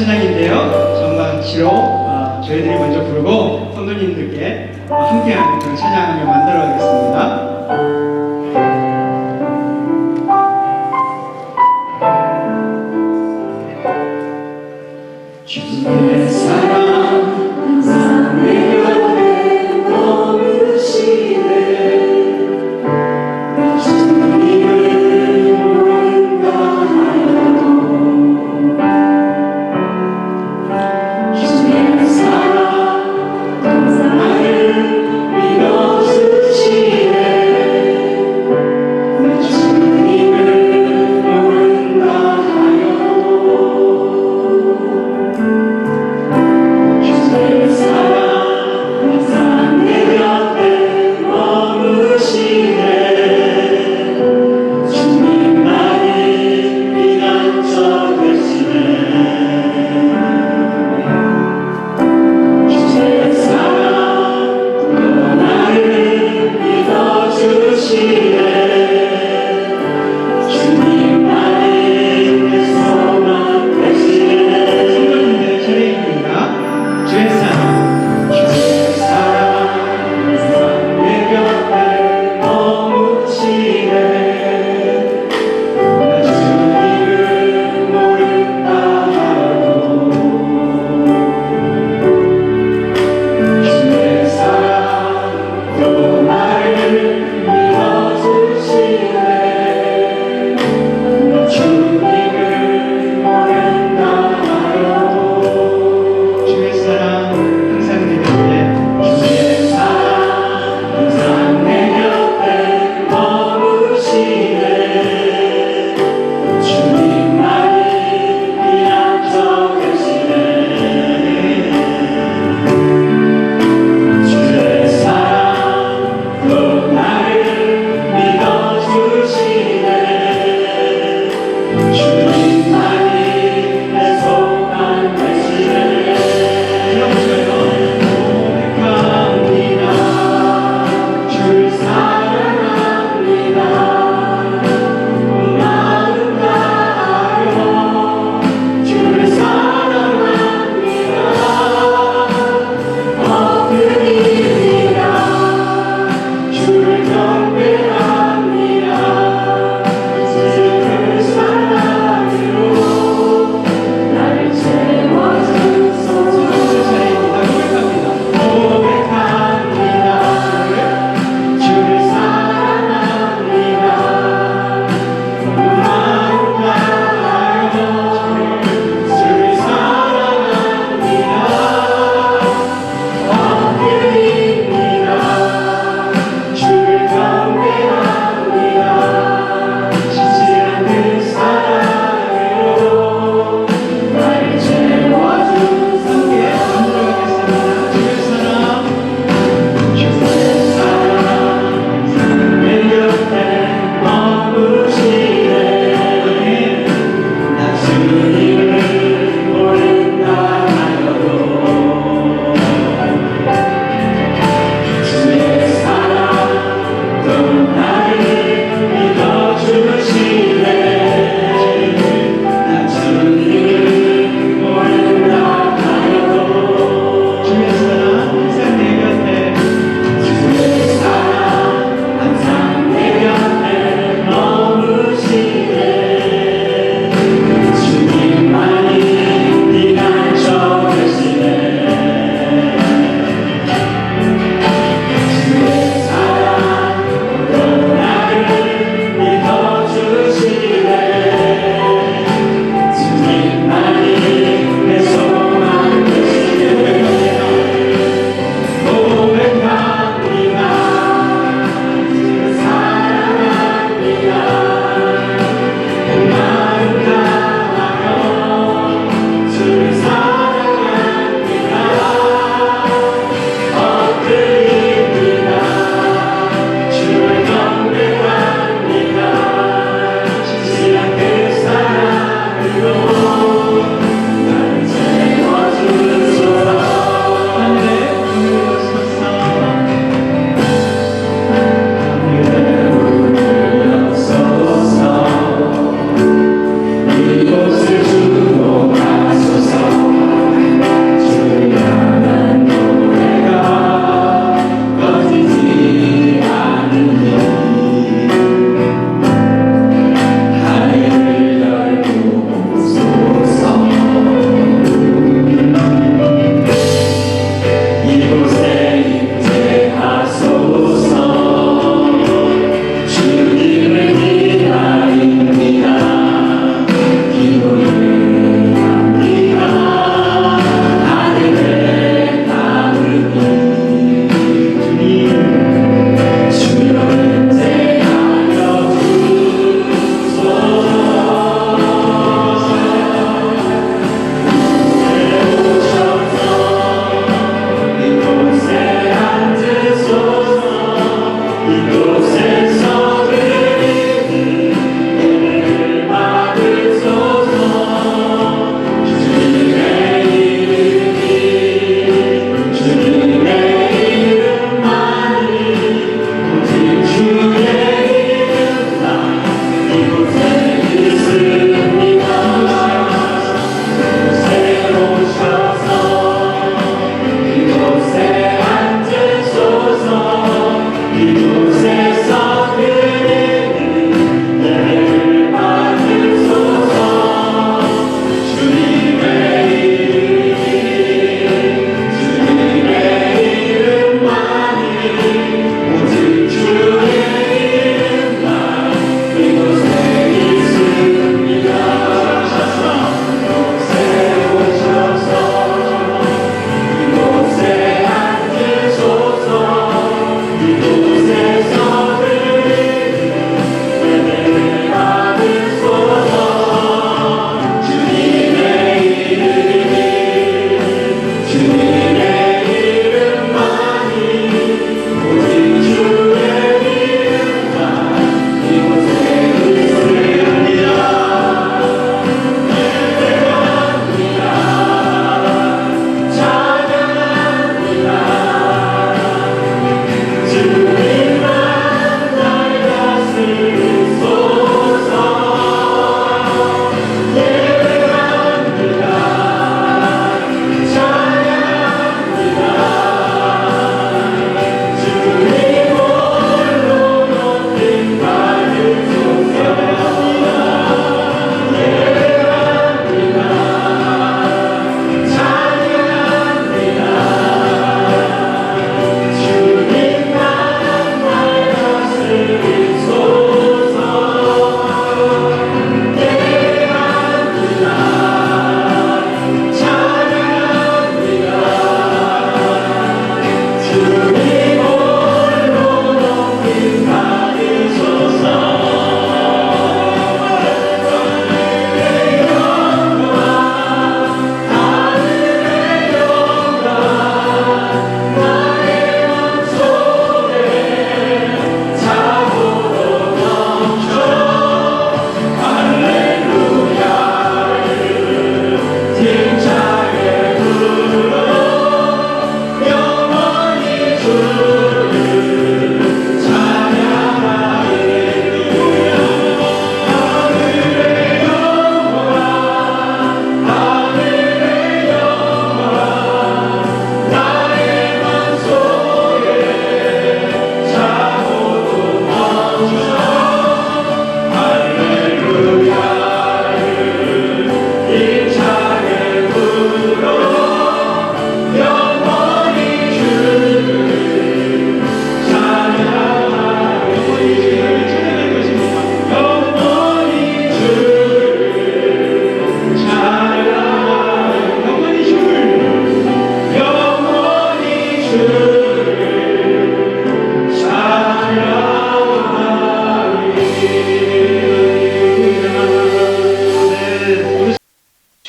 찬양인데요. 정말치로 저희들이 먼저 부르고 성도님들께 함께하는 그런 찬양을 만들어 가겠습니다. 주의 사랑 항상 내 곁에 머무시네 주님을 모른다 하여도 주의 사랑 항상 나를 믿어주시네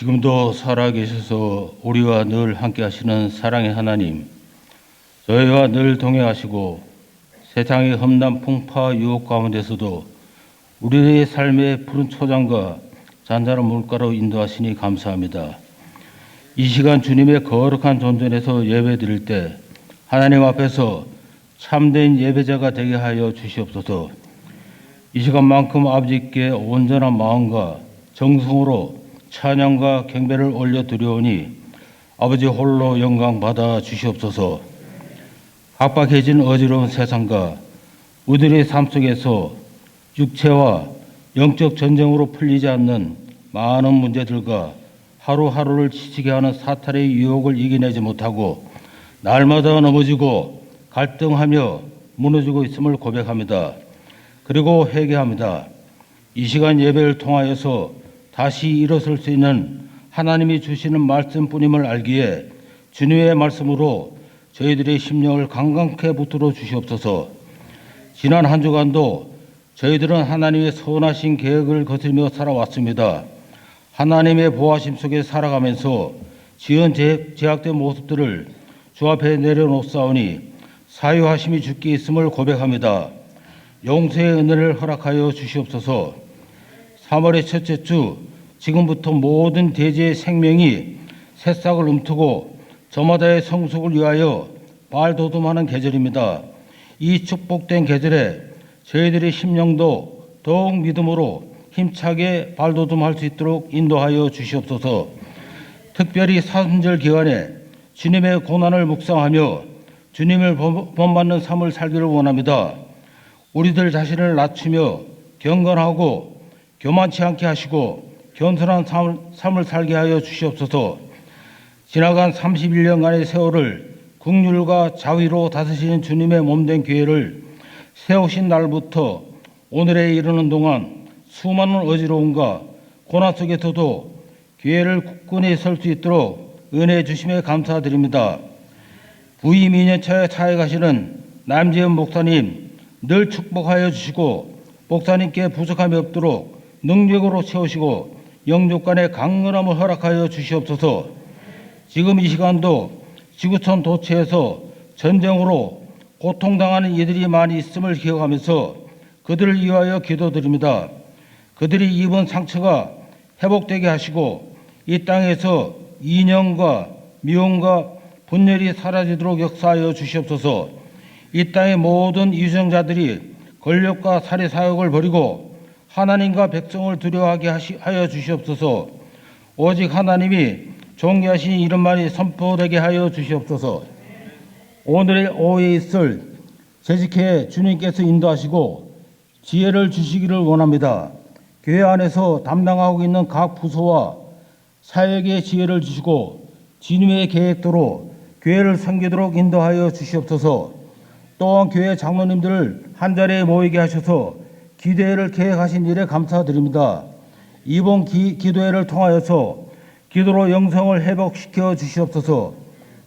지금도 살아계셔서 우리와 늘 함께하시는 사랑의 하나님, 저희와 늘 동행하시고 세상의 험난 풍파 유혹 가운데서도 우리의 삶의 푸른 초장과 잔잔한 물가로 인도하시니 감사합니다. 이 시간 주님의 거룩한 존전에서 예배드릴 때 하나님 앞에서 참된 예배자가 되게 하여 주시옵소서. 이 시간만큼 아버지께 온전한 마음과 정성으로 찬양과 경배를 올려드려오니 아버지 홀로 영광 받아 주시옵소서. 각박해진 어지러운 세상과 우리의 삶 속에서 육체와 영적 전쟁으로 풀리지 않는 많은 문제들과 하루하루를 지치게 하는 사탄의 유혹을 이겨내지 못하고 날마다 넘어지고 갈등하며 무너지고 있음을 고백합니다. 그리고 회개합니다. 이 시간 예배를 통하여서 다시 일어설 수 있는 하나님이 주시는 말씀뿐임을 알기에 주님의 말씀으로 저희들의 심령을 강건케 붙들어 주시옵소서. 지난 한 주간도 저희들은 하나님의 선하신 계획을 거슬며 살아왔습니다. 하나님의 보호하심 속에 살아가면서 지은 제약된 모습들을 주 앞에 내려놓사오니 사유하심이 주께 있음을 고백합니다. 용서의 은혜를 허락하여 주시옵소서. 3월의 첫째 주, 지금부터 모든 대지의 생명이 새싹을 움트고 저마다의 성숙을 위하여 발돋움하는 계절입니다. 이 축복된 계절에 저희들의 심령도 더욱 믿음으로 힘차게 발돋움할 수 있도록 인도하여 주시옵소서. 특별히 사순절 기간에 주님의 고난을 묵상하며 주님을 본받는 삶을 살기를 원합니다. 우리들 자신을 낮추며 경건하고 교만치 않게 하시고 겸손한 삶을 살게 하여 주시옵소서. 지나간 31년간의 세월을 긍휼과 자위로 다스리는 주님의 몸된 교회를 세우신 날부터 오늘에 이르는 동안 수많은 어지러움과 고난 속에서도 교회를 굳건히 설 수 있도록 은혜 주심에 감사드립니다. 부임 2년차에 차에 가시는 남재현 목사님 늘 축복하여 주시고 목사님께 부족함이 없도록 능력으로 채우시고 영족 간의 강건함을 허락하여 주시옵소서. 지금 이 시간도 지구촌 도처에서 전쟁으로 고통당하는 이들이 많이 있음을 기억하면서 그들을 위하여 기도드립니다. 그들이 입은 상처가 회복되게 하시고 이 땅에서 이념과 미움과 분열이 사라지도록 역사하여 주시옵소서. 이 땅의 모든 이주정자들이 권력과 살해 사욕을 버리고 하나님과 백성을 두려워하게 하여 주시옵소서. 오직 하나님이 존귀하신 이름만이 선포되게 하여 주시옵소서. 오늘의 오후에 있을 재직회 주님께서 인도하시고 지혜를 주시기를 원합니다. 교회 안에서 담당하고 있는 각 부서와 사역에 지혜를 주시고 주님의 계획대로 교회를 섬기도록 인도하여 주시옵소서. 또한 교회 장로님들을 한자리에 모이게 하셔서 기도회를 계획하신 일에 감사드립니다. 이번 기도회를 통하여서 기도로 영성을 회복시켜 주시옵소서.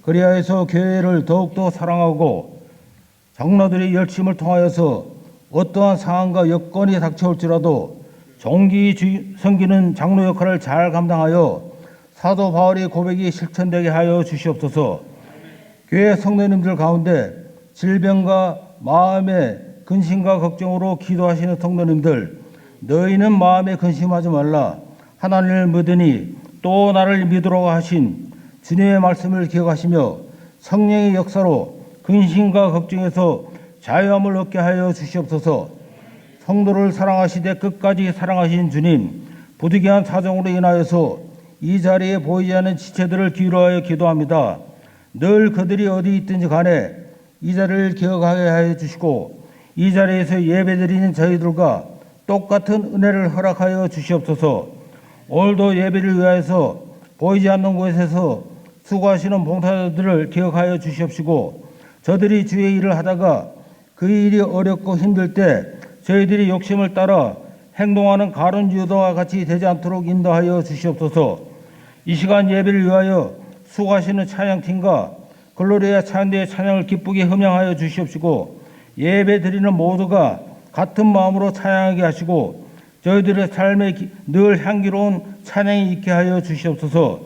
그리하여서 교회를 더욱더 사랑하고 장로들의 열심을 통하여서 어떠한 상황과 여건이 닥쳐올지라도 종기 섬기는 장로 역할을 잘 감당하여 사도 바울의 고백이 실천되게 하여 주시옵소서. 교회 성도님들 가운데 질병과 마음의 근심과 걱정으로 기도하시는 성도님들, 너희는 마음에 근심하지 말라. 하나님을 믿으니 또 나를 믿으라고 하신 주님의 말씀을 기억하시며 성령의 역사로 근심과 걱정에서 자유함을 얻게 하여 주시옵소서. 성도를 사랑하시되 끝까지 사랑하신 주님, 부득이한 사정으로 인하여서 이 자리에 보이지 않는 지체들을 기울여하여 기도합니다. 늘 그들이 어디 있든지 간에 이 자리를 기억하게 하여 주시고 이 자리에서 예배드리는 저희들과 똑같은 은혜를 허락하여 주시옵소서. 오늘도 예배를 위하여서 보이지 않는 곳에서 수고하시는 봉사자들을 기억하여 주시옵시고 저들이 주의 일을 하다가 그 일이 어렵고 힘들 때 저희들이 욕심을 따라 행동하는 가룟 유다와 같이 되지 않도록 인도하여 주시옵소서. 이 시간 예배를 위하여 수고하시는 찬양팀과 글로리아 찬양대의 찬양을 기쁘게 흠양하여 주시옵시고 예배 드리는 모두가 같은 마음으로 찬양하게 하시고 저희들의 삶에 늘 향기로운 찬양이 있게 하여 주시옵소서.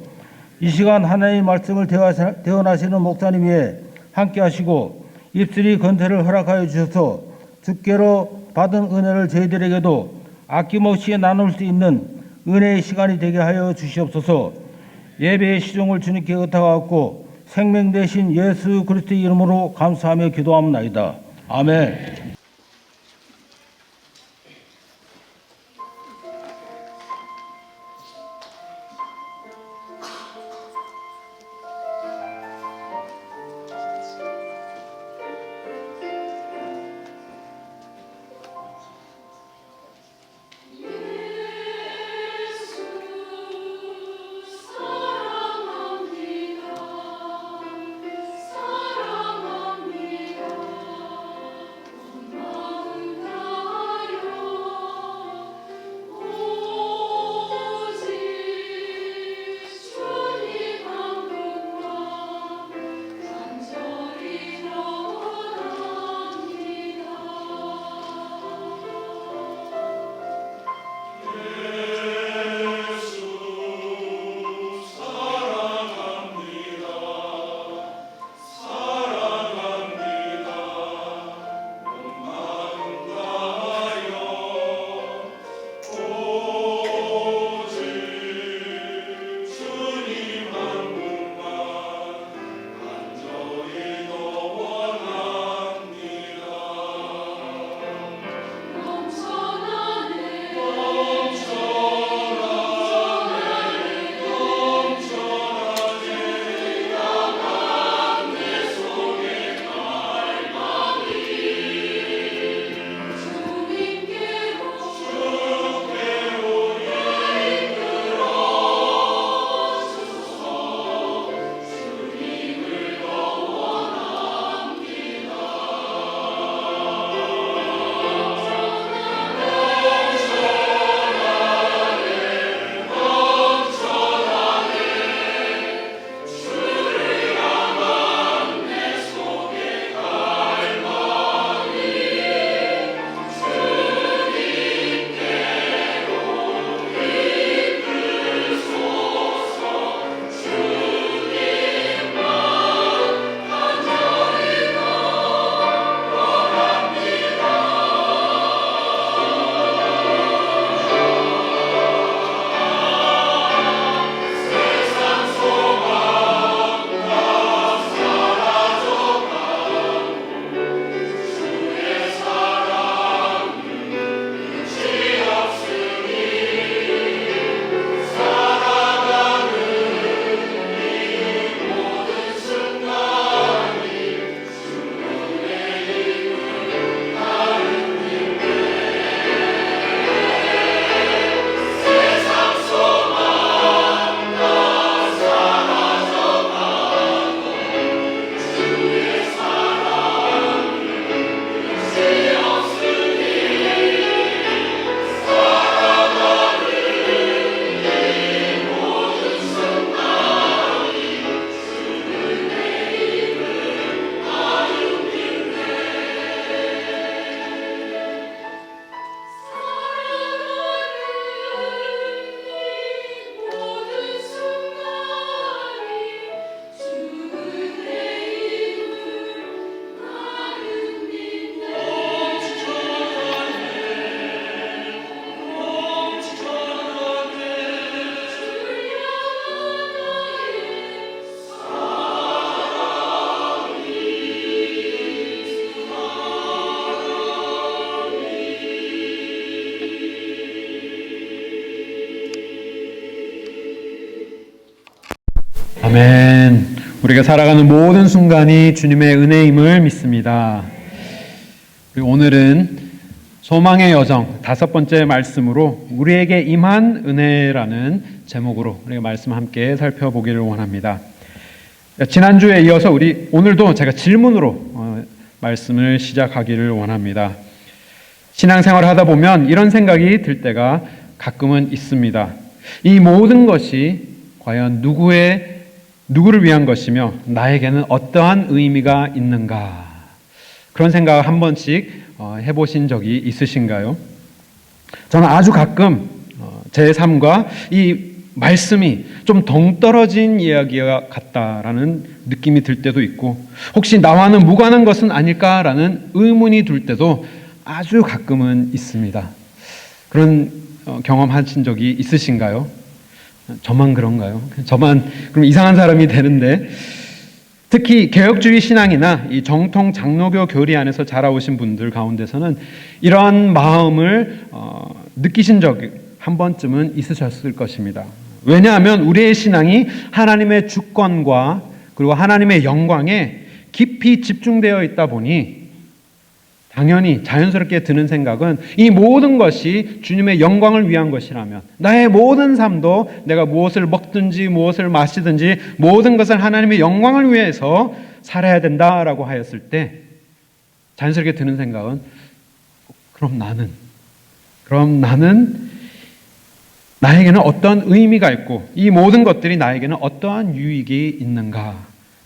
이 시간 하나님의 말씀을 대언하시는 목사님 위에 함께 하시고 입술이 건태를 허락하여 주셔서 주께로 받은 은혜를 저희들에게도 아낌없이 나눌 수 있는 은혜의 시간이 되게 하여 주시옵소서. 예배의 시종을 주님께 의탁하고 생명 되신 예수 그리스도의 이름으로 감사하며 기도합나이다. 아멘. 아멘. 우리가 살아가는 모든 순간이 주님의 은혜임을 믿습니다. 그리고 오늘은 소망의 여정 5번째 말씀으로 우리에게 임한 은혜라는 제목으로 우리가 말씀 함께 살펴보기를 원합니다. 지난주에 이어서 오늘도 제가 질문으로 말씀을 시작하기를 원합니다. 신앙생활을 하다 보면 이런 생각이 들 때가 가끔은 있습니다. 이 모든 것이 과연 누구를 위한 것이며 나에게는 어떠한 의미가 있는가? 그런 생각을 한 번씩 해보신 적이 있으신가요? 저는 아주 가끔 제 삶과 이 말씀이 좀 동떨어진 이야기 같다라는 느낌이 들 때도 있고, 혹시 나와는 무관한 것은 아닐까라는 의문이 들 때도 아주 가끔은 있습니다. 그런 경험하신 적이 있으신가요? 저만 그런가요? 저만 그럼 이상한 사람이 되는데, 특히 개혁주의 신앙이나 이 정통 장로교 교리 안에서 자라오신 분들 가운데서는 이러한 마음을 느끼신 적이 한 번쯤은 있으셨을 것입니다. 왜냐하면 우리의 신앙이 하나님의 주권과 그리고 하나님의 영광에 깊이 집중되어 있다 보니 당연히 자연스럽게 드는 생각은 이 모든 것이 주님의 영광을 위한 것이라면, 나의 모든 삶도 내가 무엇을 먹든지 무엇을 마시든지 모든 것을 하나님의 영광을 위해서 살아야 된다라고 하였을 때 자연스럽게 드는 생각은, 그럼 나는 나에게는 어떤 의미가 있고 이 모든 것들이 나에게는 어떠한 유익이 있는가.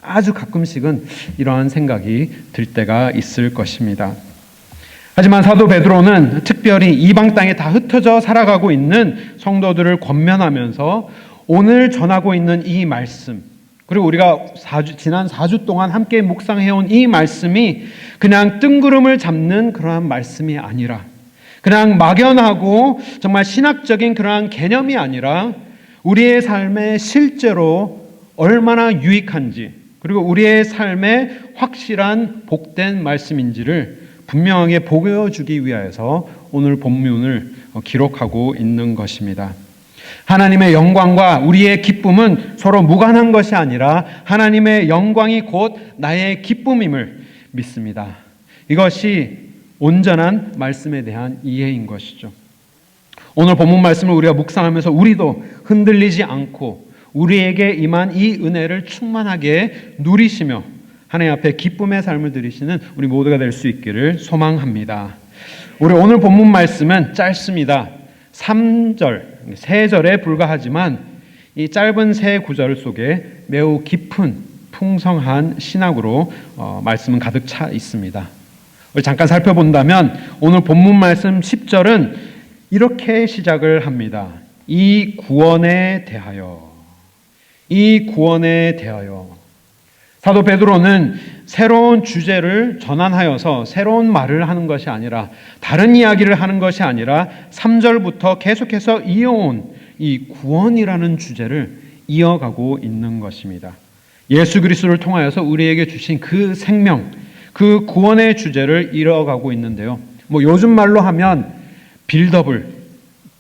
아주 가끔씩은 이러한 생각이 들 때가 있을 것입니다. 하지만 사도 베드로는 특별히 이방 땅에 다 흩어져 살아가고 있는 성도들을 권면하면서 오늘 전하고 있는 이 말씀, 그리고 우리가 지난 4주 동안 함께 묵상해온 이 말씀이 그냥 뜬구름을 잡는 그러한 말씀이 아니라, 그냥 막연하고 정말 신학적인 그러한 개념이 아니라 우리의 삶에 실제로 얼마나 유익한지, 그리고 우리의 삶에 확실한 복된 말씀인지를 분명하게 보여주기 위하여서 오늘 본문을 기록하고 있는 것입니다. 하나님의 영광과 우리의 기쁨은 서로 무관한 것이 아니라 하나님의 영광이 곧 나의 기쁨임을 믿습니다. 이것이 온전한 말씀에 대한 이해인 것이죠. 오늘 본문 말씀을 우리가 묵상하면서 우리도 흔들리지 않고 우리에게 임한 이 은혜를 충만하게 누리시며 하나님 앞에 기쁨의 삶을 들이시는 우리 모두가 될 수 있기를 소망합니다. 우리 오늘 본문 말씀은 짧습니다. 3절, 3절에 불과하지만 이 짧은 세 구절 속에 매우 깊은 풍성한 신학으로 말씀은 가득 차 있습니다. 우리 잠깐 살펴본다면 오늘 본문 말씀 10절은 이렇게 시작을 합니다. 이 구원에 대하여. 사도 베드로는 새로운 주제를 전환하여서 새로운 말을 하는 것이 아니라, 다른 이야기를 하는 것이 아니라 3절부터 계속해서 이어온 이 구원이라는 주제를 이어가고 있는 것입니다. 예수 그리스도를 통하여서 우리에게 주신 그 생명, 그 구원의 주제를 이어가고 있는데요. 요즘 말로 하면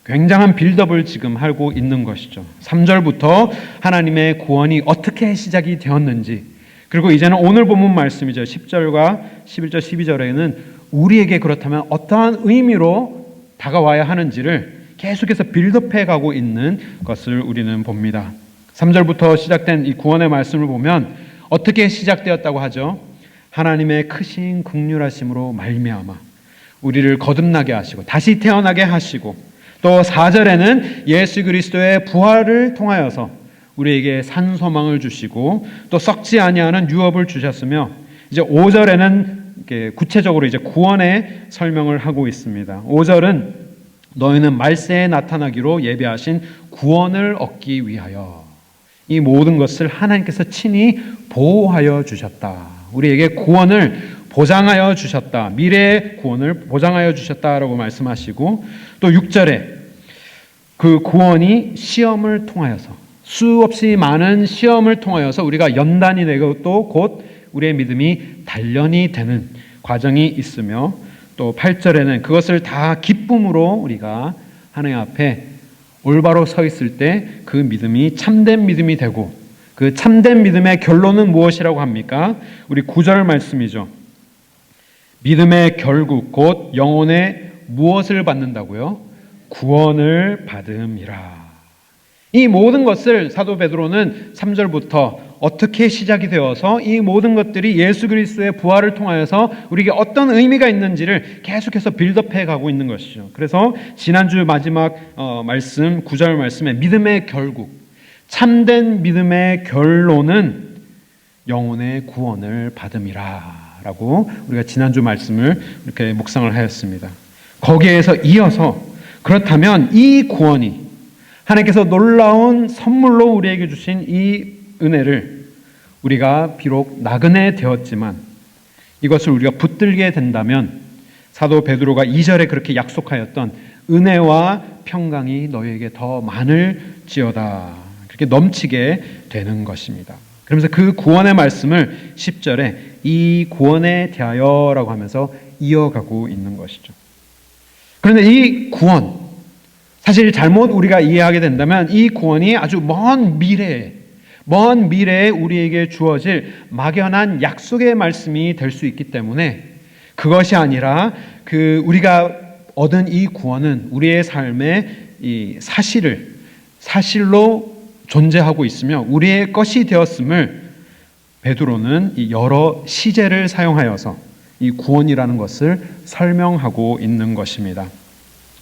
굉장한 빌드업을 지금 하고 있는 것이죠. 3절부터 하나님의 구원이 어떻게 시작이 되었는지, 그리고 이제는 오늘 본문 말씀이죠. 10절과 11절, 12절에는 우리에게 그렇다면 어떠한 의미로 다가와야 하는지를 계속해서 빌드업해 가고 있는 것을 우리는 봅니다. 3절부터 시작된 이 구원의 말씀을 보면 어떻게 시작되었다고 하죠? 하나님의 크신 긍휼하심으로 말미암아 우리를 거듭나게 하시고 다시 태어나게 하시고, 또 4절에는 예수 그리스도의 부활을 통하여서 우리에게 산 소망을 주시고 또 썩지 아니하는 유업을 주셨으며, 이제 5절에는 구체적으로 이제 구원의 설명을 하고 있습니다. 5절은 너희는 말세에 나타나기로 예비하신 구원을 얻기 위하여, 이 모든 것을 하나님께서 친히 보호하여 주셨다. 우리에게 구원을 보장하여 주셨다. 미래의 구원을 보장하여 주셨다라고 말씀하시고, 또 6절에 그 구원이 시험을 통하여서, 수없이 많은 시험을 통하여서 우리가 연단이 되고 또 곧 우리의 믿음이 단련이 되는 과정이 있으며, 또 8절에는 그것을 다 기쁨으로 우리가 하나님 앞에 올바로 서 있을 때 그 믿음이 참된 믿음이 되고, 그 참된 믿음의 결론은 무엇이라고 합니까? 우리 9절 말씀이죠. 믿음의 결국 곧 영혼의 무엇을 받는다고요? 구원을 받음이라. 이 모든 것을 사도 베드로는 3절부터 어떻게 시작이 되어서 이 모든 것들이 예수 그리스도의 부활을 통하여서 우리에게 어떤 의미가 있는지를 계속해서 빌드업해 가고 있는 것이죠. 그래서 지난주 마지막 말씀 9절 말씀에 믿음의 결국, 참된 믿음의 결론은 영혼의 구원을 받음이라 라고 우리가 지난주 말씀을 이렇게 묵상을 하였습니다. 거기에서 이어서 그렇다면 이 구원이 하나님께서 놀라운 선물로 우리에게 주신 이 은혜를 우리가 비록 나그네 되었지만 이것을 우리가 붙들게 된다면 사도 베드로가 2절에 그렇게 약속하였던 은혜와 평강이 너희에게 더 많을지어다 그렇게 넘치게 되는 것입니다. 그러면서 그 구원의 말씀을 10절에 이 구원에 대하여라고 하면서 이어가고 있는 것이죠. 그런데 이 구원, 사실 잘못 우리가 이해하게 된다면 이 구원이 아주 먼 미래에 우리에게 주어질 막연한 약속의 말씀이 될 수 있기 때문에 그것이 아니라 우리가 얻은 이 구원은 우리의 삶의 이 사실로 존재하고 있으며 우리의 것이 되었음을 베드로는 이 여러 시제를 사용하여서 이 구원이라는 것을 설명하고 있는 것입니다.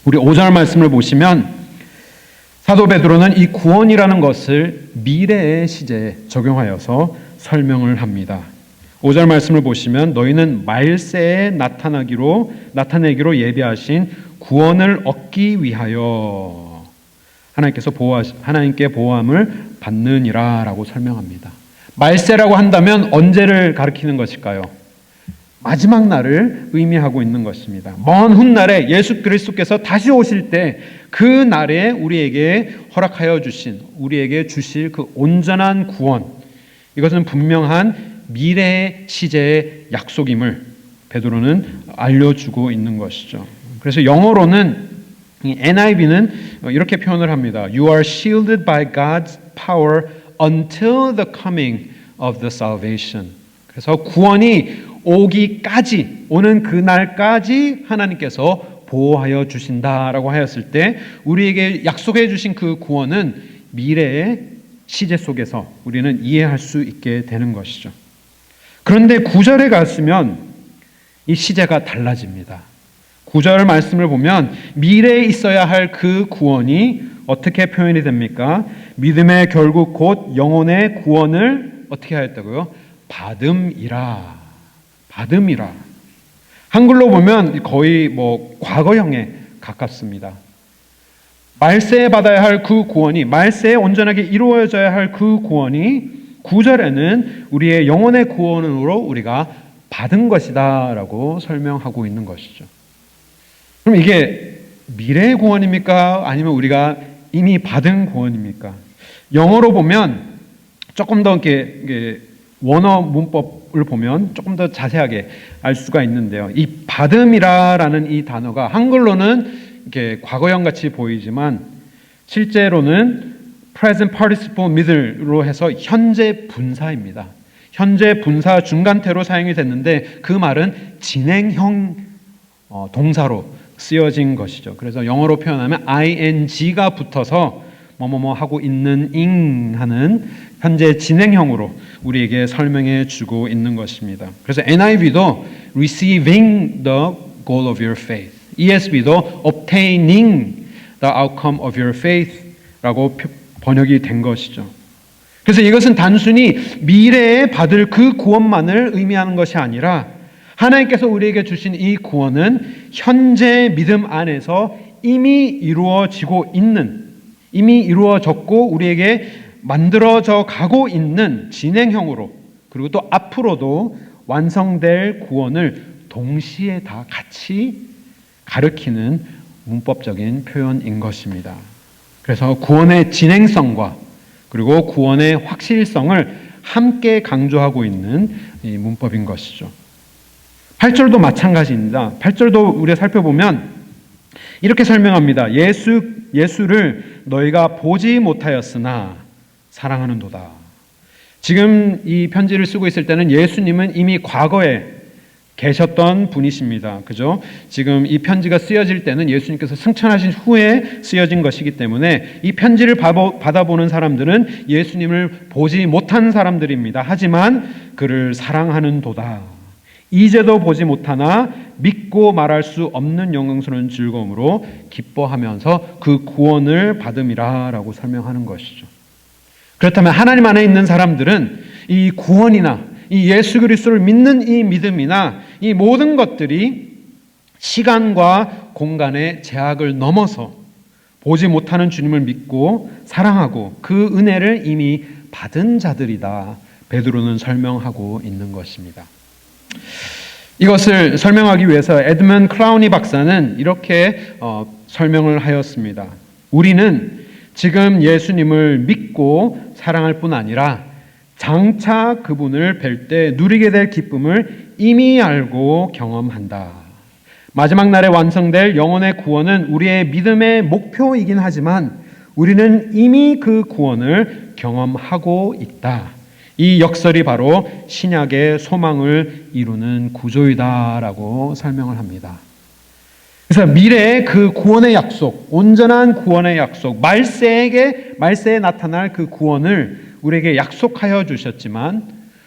우리 5절 말씀을 보시면 사도 베드로는 이 구원이라는 것을 미래의 시제에 적용하여서 설명을 합니다. 5절 말씀을 보시면 너희는 말세에 나타내기로 예비하신 구원을 얻기 위하여 하나님께 보호함을 받느니라라고 설명합니다. 말세라고 한다면 언제를 가리키는 것일까요? 마지막 날을 의미하고 있는 것입니다. 먼 훗날에 예수 그리스도께서 다시 오실 때 그 날에 우리에게 허락하여 주신 우리에게 주실 그 온전한 구원, 이것은 분명한 미래의 시제의 약속임을 베드로는 알려주고 있는 것이죠. 그래서 영어로는 이 NIV는 이렇게 표현을 합니다. You are shielded by God's power until the coming of the salvation. 그래서 구원이 오는 그날까지 하나님께서 보호하여 주신다라고 하였을 때 우리에게 약속해 주신 그 구원은 미래의 시제 속에서 우리는 이해할 수 있게 되는 것이죠. 그런데 9절에 갔으면 이 시제가 달라집니다. 9절 말씀을 보면 미래에 있어야 할 그 구원이 어떻게 표현이 됩니까? 믿음의 결국 곧 영혼의 구원을 어떻게 하였다고요? 받음이라. 한글로 보면 거의 과거형에 가깝습니다. 말세에 받아야 할 그 구원이, 말세에 온전하게 이루어져야 할 그 구원이 9절에는 우리의 영혼의 구원으로 우리가 받은 것이다 라고 설명하고 있는 것이죠. 그럼 이게 미래의 구원입니까? 아니면 우리가 이미 받은 구원입니까? 영어로 보면 조금 더 이렇게 원어 문법을 보면 조금 더 자세하게 알 수가 있는데요. 이 받음이라는 이 단어가 한글로는 이렇게 과거형 같이 보이지만 실제로는 present participle middle로 해서 현재 분사입니다. 현재 분사 중간태로 사용이 됐는데 그 말은 진행형 동사로 쓰여진 것이죠. 그래서 영어로 표현하면 ing가 붙어서 뭐뭐뭐 하고 있는 하는 현재 진행형으로 우리에게 설명해 주고 있는 것입니다. 그래서 NIV도 receiving the goal of your faith, ESV도 obtaining the outcome of your faith 라고 번역이 된 것이죠. 그래서 이것은 단순히 미래에 받을 그 구원만을 의미하는 것이 아니라 하나님께서 우리에게 주신 이 구원은 현재 믿음 안에서 이미 이루어졌고 우리에게 만들어져 가고 있는 진행형으로, 그리고 또 앞으로도 완성될 구원을 동시에 다 같이 가리키는 문법적인 표현인 것입니다. 그래서 구원의 진행성과 그리고 구원의 확실성을 함께 강조하고 있는 이 문법인 것이죠. 8절도 마찬가지입니다. 8절도 우리가 살펴보면 이렇게 설명합니다. 예수를 너희가 보지 못하였으나 사랑하는도다. 지금 이 편지를 쓰고 있을 때는 예수님은 이미 과거에 계셨던 분이십니다. 그죠? 지금 이 편지가 쓰여질 때는 예수님께서 승천하신 후에 쓰여진 것이기 때문에 이 편지를 받아보는 사람들은 예수님을 보지 못한 사람들입니다. 하지만 그를 사랑하는도다. 이제도 보지 못하나 믿고 말할 수 없는 영광스러운 즐거움으로 기뻐하면서 그 구원을 받음이라 라고 설명하는 것이죠. 그렇다면 하나님 안에 있는 사람들은 이 구원이나 이 예수 그리스도를 믿는 이 믿음이나 이 모든 것들이 시간과 공간의 제약을 넘어서 보지 못하는 주님을 믿고 사랑하고 그 은혜를 이미 받은 자들이다. 베드로는 설명하고 있는 것입니다. 이것을 설명하기 위해서 에드먼 클라우니 박사는 이렇게 설명을 하였습니다. 우리는 지금 예수님을 믿고 사랑할 뿐 아니라 장차 그분을 뵐 때 누리게 될 기쁨을 이미 알고 경험한다. 마지막 날에 완성될 영혼의 구원은 우리의 믿음의 목표이긴 하지만 우리는 이미 그 구원을 경험하고 있다. 이 역설이 바로 신약의 소망을 이루는 구조이다라고 설명을 합니다. 그래서 미래의 그 구원의 약속, 온전한 구원의 약속, 말세에 나타날 그 구원을 우리에게 약속하여 주셨지만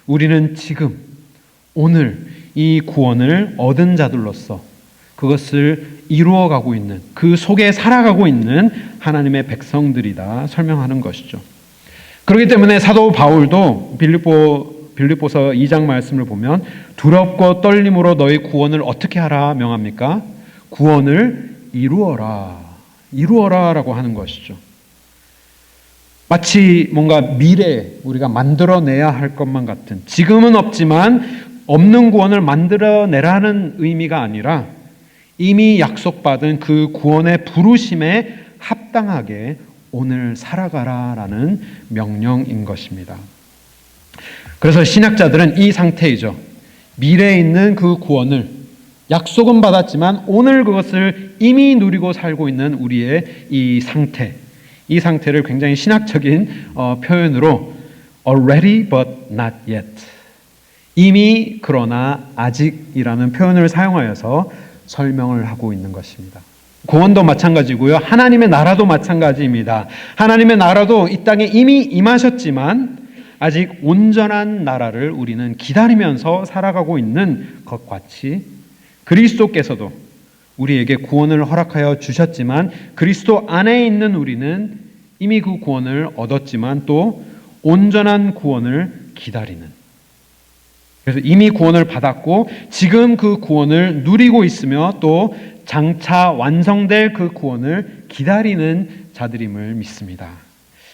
우리는 지금 오늘 이 구원을 얻은 자들로서 그것을 이루어가고 있는, 그 속에 살아가고 있는 하나님의 백성들이다 설명하는 것이죠. 그렇기 때문에 사도 바울도 빌립보서 2장 말씀을 보면 두렵고 떨림으로 너희 구원을 어떻게 하라 명합니까? 구원을 이루어라라고 하는 것이죠. 마치 뭔가 미래에 우리가 만들어내야 할 것만 같은, 지금은 없지만 없는 구원을 만들어내라는 의미가 아니라 이미 약속받은 그 구원의 부르심에 합당하게 오늘 살아가라라는 명령인 것입니다. 그래서 신약자들은 이 상태이죠. 미래에 있는 그 구원을 약속은 받았지만 오늘 그것을 이미 누리고 살고 있는 우리의 이 상태를 굉장히 신학적인 표현으로 already but not yet, 이미 그러나 아직이라는 표현을 사용하여서 설명을 하고 있는 것입니다. 구원도 마찬가지고요. 하나님의 나라도 마찬가지입니다. 하나님의 나라도 이 땅에 이미 임하셨지만 아직 온전한 나라를 우리는 기다리면서 살아가고 있는 것 같이 그리스도께서도 우리에게 구원을 허락하여 주셨지만 그리스도 안에 있는 우리는 이미 그 구원을 얻었지만 또 온전한 구원을 기다리는, 그래서 이미 구원을 받았고 지금 그 구원을 누리고 있으며 또 장차 완성될 그 구원을 기다리는 자들임을 믿습니다.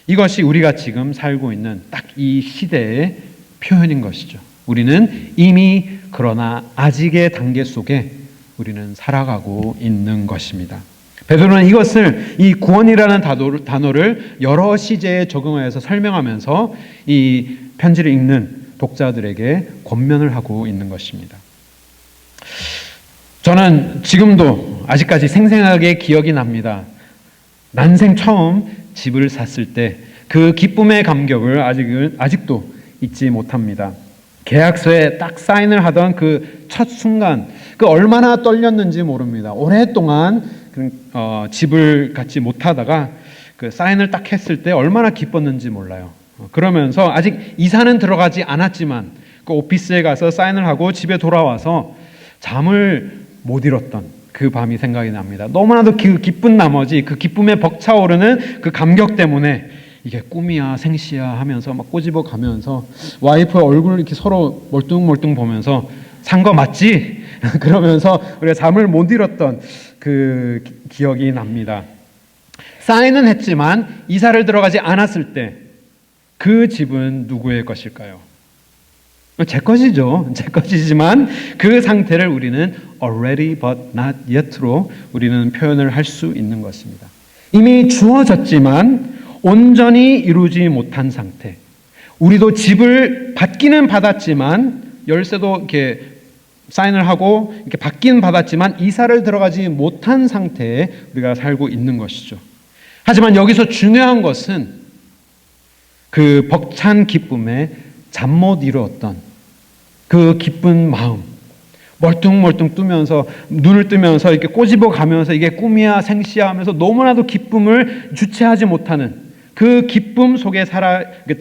이것이 우리가 지금 살고 있는 딱 이 시대의 표현인 것이죠. 우리는 이미 그러나 아직의 단계 속에 우리는 살아가고 있는 것입니다. 베드로는 이것을, 이 구원이라는 단어를 여러 시제에 적용하여서 설명하면서 이 편지를 읽는 독자들에게 권면을 하고 있는 것입니다. 저는 지금도 아직까지 생생하게 기억이 납니다. 난생 처음 집을 샀을 때 그 기쁨의 감격을 아직도 잊지 못합니다. 계약서에 딱 사인을 하던 그 첫 순간, 그 얼마나 떨렸는지 모릅니다. 오랫동안 집을 갖지 못하다가 그 사인을 딱 했을 때 얼마나 기뻤는지 몰라요. 그러면서 아직 이사는 들어가지 않았지만 그 오피스에 가서 사인을 하고 집에 돌아와서 잠을 못 잃었던 그 밤이 생각이 납니다. 너무나도 기쁜 나머지 그 기쁨에 벅차오르는 그 감격 때문에 이게 꿈이야 생시야 하면서 막 꼬집어 가면서 와이프 얼굴을 이렇게 서로 멀뚱멀뚱 보면서 산 거 맞지? 그러면서 우리가 잠을 못 잃었던 그 기억이 납니다. 사인은 했지만 이사를 들어가지 않았을 때 그 집은 누구의 것일까요? 제 것이죠. 제 것이지만 그 상태를 우리는 already but not yet로 우리는 표현을 할 수 있는 것입니다. 이미 주어졌지만 온전히 이루지 못한 상태. 우리도 집을 받기는 받았지만 열쇠도 이렇게 사인을 하고 이렇게 받긴 받았지만 이사를 들어가지 못한 상태에 우리가 살고 있는 것이죠. 하지만 여기서 중요한 것은 그 벅찬 기쁨에 잠 못 이루었던 그 기쁜 마음, 멀뚱멀뚱 뜨면서 눈을 뜨면서 이렇게 꼬집어 가면서 이게 꿈이야 생시야 하면서 너무나도 기쁨을 주체하지 못하는 그 기쁨 속에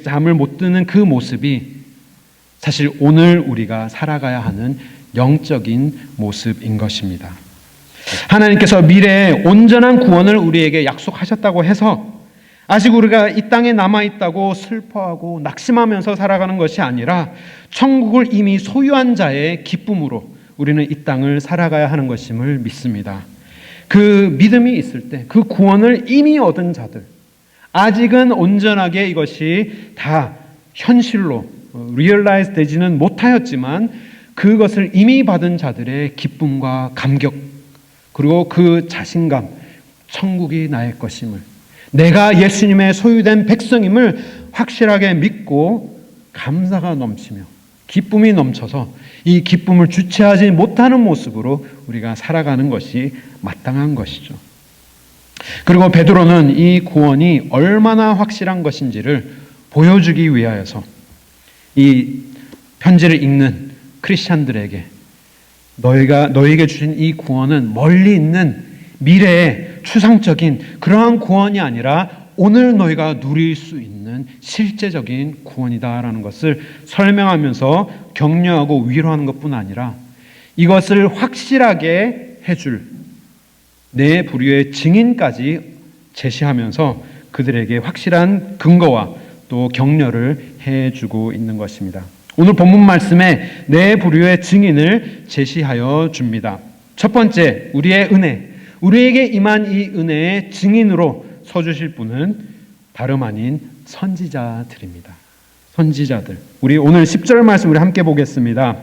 잠을 못 드는 그 모습이 사실 오늘 우리가 살아가야 하는 영적인 모습인 것입니다. 하나님께서 미래에 온전한 구원을 우리에게 약속하셨다고 해서 아직 우리가 이 땅에 남아있다고 슬퍼하고 낙심하면서 살아가는 것이 아니라 천국을 이미 소유한 자의 기쁨으로 우리는 이 땅을 살아가야 하는 것임을 믿습니다. 그 믿음이 있을 때 그 구원을 이미 얻은 자들, 아직은 온전하게 이것이 다 현실로 리얼라이즈 되지는 못하였지만 그것을 이미 받은 자들의 기쁨과 감격, 그리고 그 자신감, 천국이 나의 것임을, 내가 예수님의 소유된 백성임을 확실하게 믿고 감사가 넘치며 기쁨이 넘쳐서 이 기쁨을 주체하지 못하는 모습으로 우리가 살아가는 것이 마땅한 것이죠. 그리고 베드로는 이 구원이 얼마나 확실한 것인지를 보여주기 위하여서 이 편지를 읽는 크리스찬들에게 너에게 주신 이 구원은 멀리 있는 미래의 추상적인 그러한 구원이 아니라 오늘 너희가 누릴 수 있는 실제적인 구원이다라는 것을 설명하면서 격려하고 위로하는 것뿐 아니라 이것을 확실하게 해줄 내 부류의 증인까지 제시하면서 그들에게 확실한 근거와 또 격려를 해주고 있는 것입니다. 오늘 본문 말씀에 내 부류의 증인을 제시하여 줍니다. 첫 번째, 우리의 은혜, 우리에게 임한 이 은혜의 증인으로 서주실 분은 다름 아닌 선지자들입니다. 선지자들. 우리 오늘 10절 말씀 우리 함께 보겠습니다.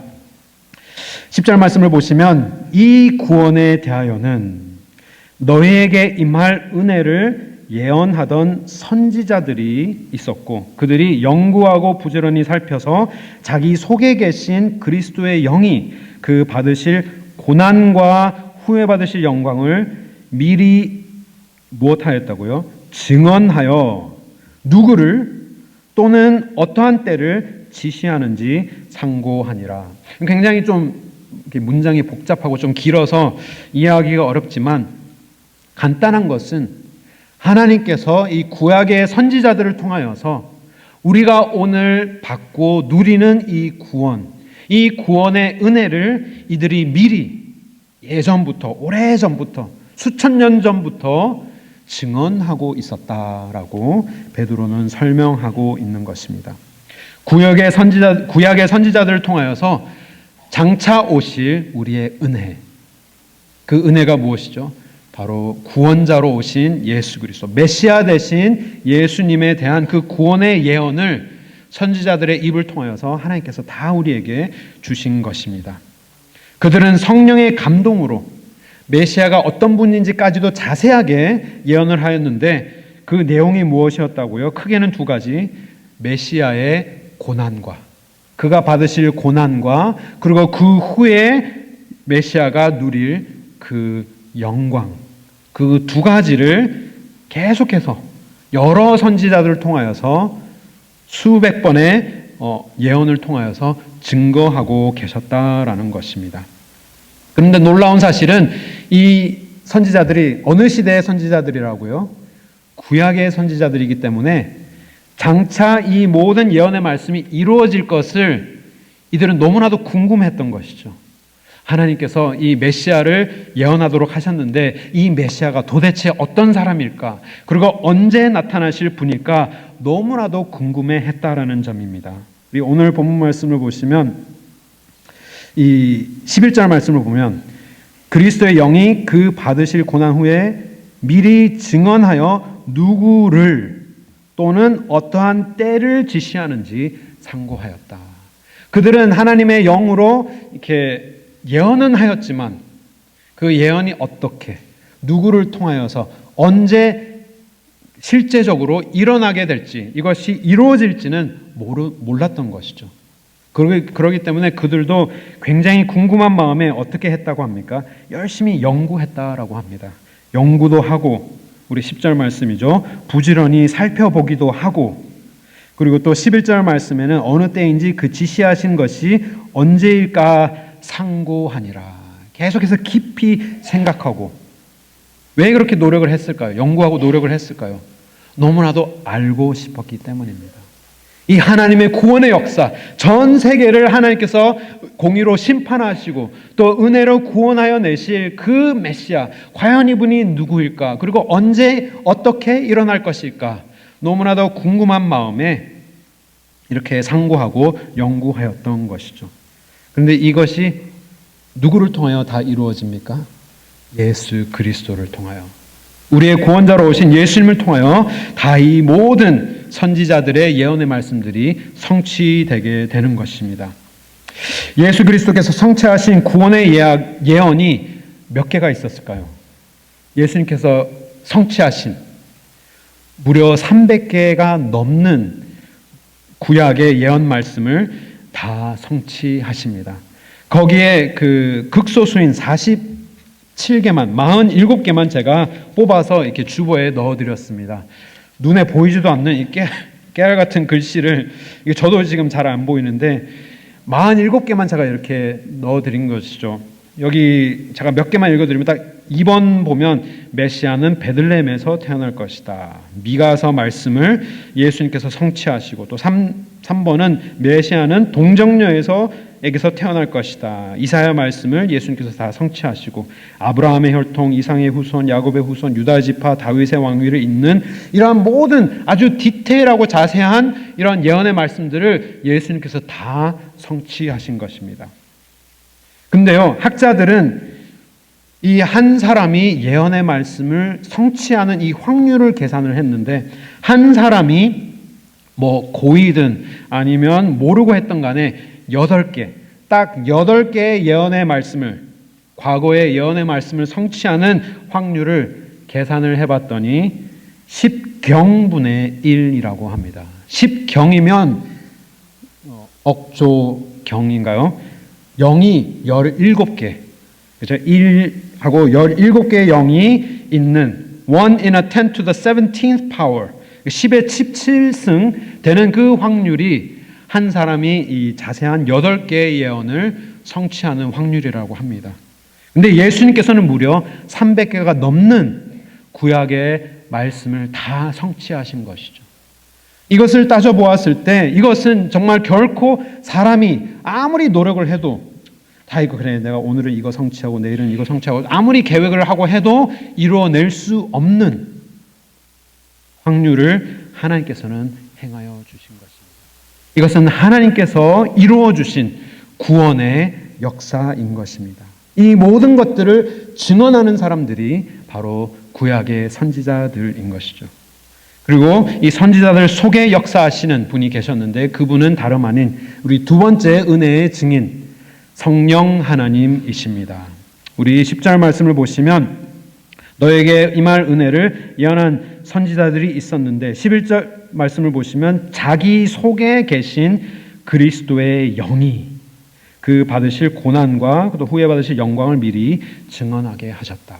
10절 말씀을 보시면 이 구원에 대하여는 너희에게 임할 은혜를 예언하던 선지자들이 있었고 그들이 연구하고 부지런히 살펴서 자기 속에 계신 그리스도의 영이 그 받으실 고난과 후에 받으실 영광을 미리 무엇하였다고요? 증언하여 누구를 또는 어떠한 때를 지시하는지 상고하니라. 굉장히 좀 문장이 복잡하고 좀 길어서 이해하기가 어렵지만 간단한 것은 하나님께서 이 구약의 선지자들을 통하여서 우리가 오늘 받고 누리는 이 구원의 은혜를 이들이 미리 예전부터, 오래전부터, 수천 년 전부터 증언하고 있었다라고 베드로는 설명하고 있는 것입니다. 구약의 선지자들을 통하여서 장차 오실 우리의 은혜, 그 은혜가 무엇이죠? 바로 구원자로 오신 예수 그리스도, 메시아 되신 예수님에 대한 그 구원의 예언을 선지자들의 입을 통하여서 하나님께서 다 우리에게 주신 것입니다. 그들은 성령의 감동으로 메시아가 어떤 분인지까지도 자세하게 예언을 하였는데 그 내용이 무엇이었다고요? 크게는 두 가지. 메시아의 고난과 그가 받으실 고난과 그리고 그 후에 메시아가 누릴 그 영광, 그 두 가지를 계속해서 여러 선지자들을 통하여서 수백 번의 예언을 통하여서 증거하고 계셨다라는 것입니다. 그런데 놀라운 사실은 이 선지자들이 어느 시대의 선지자들이라고요? 구약의 선지자들이기 때문에 장차 이 모든 예언의 말씀이 이루어질 것을 이들은 너무나도 궁금했던 것이죠. 하나님께서 이 메시아를 예언하도록 하셨는데 이 메시아가 도대체 어떤 사람일까? 그리고 언제 나타나실 분일까? 너무나도 궁금해했다라는 점입니다. 우리 오늘 본문 말씀을 보시면 이 11절 말씀을 보면 그리스도의 영이 그 받으실 고난 후에 미리 증언하여 누구를 또는 어떠한 때를 지시하는지 상고하였다. 그들은 하나님의 영으로 이렇게 예언은 하였지만 그 예언이 어떻게 누구를 통하여서 언제 실제적으로 일어나게 될지 이것이 이루어질지는 몰랐던 것이죠. 그러기 때문에 그들도 굉장히 궁금한 마음에 어떻게 했다고 합니까? 열심히 연구했다라고 합니다. 연구도 하고 우리 10절 말씀이죠. 부지런히 살펴보기도 하고 그리고 또 11절 말씀에는 어느 때인지 그 지시하신 것이 언제일까 상고하니라. 계속해서 깊이 생각하고 왜 그렇게 노력을 했을까요? 연구하고 노력을 했을까요? 너무나도 알고 싶었기 때문입니다. 이 하나님의 구원의 역사, 전 세계를 하나님께서 공의로 심판하시고 또 은혜로 구원하여 내실 그 메시아, 과연 이분이 누구일까? 그리고 언제 어떻게 일어날 것일까? 너무나도 궁금한 마음에 이렇게 상고하고 연구하였던 것이죠. 그런데 이것이 누구를 통하여 다 이루어집니까? 예수 그리스도를 통하여. 우리의 구원자로 오신 예수님을 통하여 다 이 모든 선지자들의 예언의 말씀들이 성취되게 되는 것입니다. 예수 그리스도께서 성취하신 구원의 예언이 몇 개가 있었을까요? 예수님께서 성취하신 무려 300개가 넘는 구약의 예언 말씀을 다 성취하십니다. 거기에 그 극소수인 47개만, 47개만 제가 뽑아서 이렇게 주보에 넣어드렸습니다. 눈에 보이지도 않는 이 깨알 같은 글씨를, 저도 지금 잘 안 보이는데 47개만 제가 이렇게 넣어드린 것이죠. 여기 제가 몇 개만 읽어드리면 딱 2번 보면 메시아는 베들레헴에서 태어날 것이다. 미가서 말씀을 예수님께서 성취하시고, 또 3번은 메시아는 동정녀에게서 태어날 것이다. 이사야 말씀을 예수님께서 다 성취하시고, 아브라함의 혈통, 이상의 후손, 야곱의 후손, 유다 지파, 다윗의 왕위를 잇는 이러한 모든 아주 디테일하고 자세한 이런 예언의 말씀들을 예수님께서 다 성취하신 것입니다. 근데요, 학자들은 이 한 사람이 예언의 말씀을 성취하는 이 확률을 계산을 했는데, 한 사람이 뭐 고이든 아니면 모르고 했던 간에 8개, 딱 8개의 예언의 말씀을, 과거의 예언의 말씀을 성취하는 확률을 계산을 해봤더니 10경분의 1이라고 합니다. 10경이면 억조경인가요? 0이 17개, 그죠? 1하고 17개의 0이 있는 1 in a 10 to the 17th power, 10의 17승 되는 그 확률이 한 사람이 이 자세한 8개의 예언을 성취하는 확률이라고 합니다. 근데 예수님께서는 무려 300개가 넘는 구약의 말씀을 다 성취하신 것이죠. 이것을 따져보았을 때 이것은 정말 결코 사람이 아무리 노력을 해도 다 이거 그래 내가 오늘은 이거 성취하고 내일은 이거 성취하고 아무리 계획을 하고 해도 이루어낼 수 없는 확률을 하나님께서는 행하여 주신 것입니다. 이것은 하나님께서 이루어 주신 구원의 역사인 것입니다. 이 모든 것들을 증언하는 사람들이 바로 구약의 선지자들인 것이죠. 그리고 이 선지자들 속에 역사하시는 분이 계셨는데 그분은 다름 아닌 우리 두 번째 은혜의 증인 성령 하나님이십니다. 우리 10절 말씀을 보시면 너에게 임할 은혜를 예언한 선지자들이 있었는데 11절 말씀을 보시면 자기 속에 계신 그리스도의 영이 그 받으실 고난과 또 후에 받으실 영광을 미리 증언하게 하셨다.